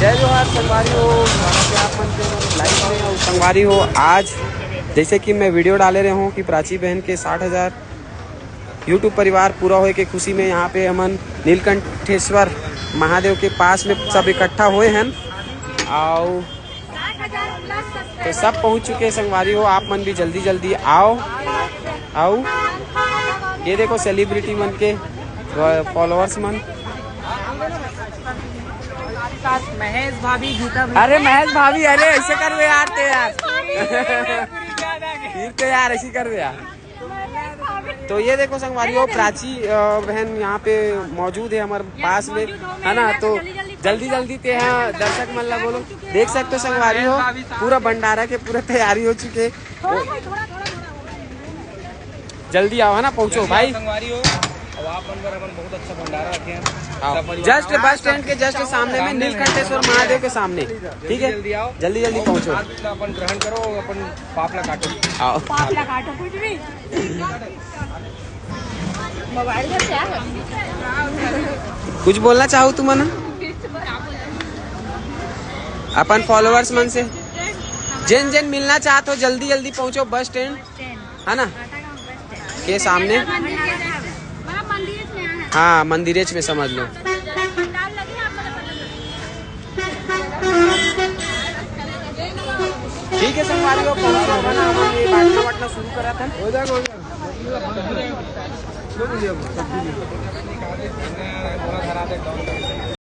जय जोहार संगवारी हो, आप लाइव में हो संगवारी हो। आज जैसे कि मैं वीडियो डाले रहे हूँ कि प्राची बहन के 60,000 यूट्यूब परिवार पूरा होए के खुशी में यहाँ पे हमन नीलकंठेश्वर महादेव के पास में सब इकट्ठा हुए हैं और तो सब पहुँच चुके संगवारी हो। आप मन भी जल्दी जल्दी आओ। ये देखो सेलिब्रिटी मन के फॉलोअर्स मन। महेश भाभी, गीता भाभी। अरे महेश भाभी, अरे ऐसे कर दे यार फिर यार ऐसे कर दे यार। तो ये देखो संगवारी हो, प्राची बहन यहाँ पे मौजूद है हमारे पास में, है ना। तो जल्दी जल्दी ते यहाँ दर्शक मन ला बोलो। देख सकते हो संगवारी हो, पूरा भंडारा के पूरा तैयारी हो चुके। जल्दी आओ, है ना, पहुँचो भाई। आप बहुत अच्छा भंडारा रखे हैं। जस्ट बस स्टैंड के जस्ट सामने में नीलकंठेश्वर महादेव के सामने, ठीक है। जल्दी आओ, जल्दी जल्दी पहुँचो। अपन ग्रहण करो, अपन पापला काटो। आओ पापला काटो कुछ भी। मोबाइल में क्या है? कुछ बोलना चाहो तुम ना अपन फॉलोअर्स मन से। जिन जिन मिलना चाहते हो जल्दी जल्दी पहुँचो बस स्टैंड, है ना, के सामने। हाँ, मंदिरेच में समझ लो। ठीक है संगवारी हो, पहुंचो, है ना। हम ये बांटना शुरू करा था। हो जाएगा।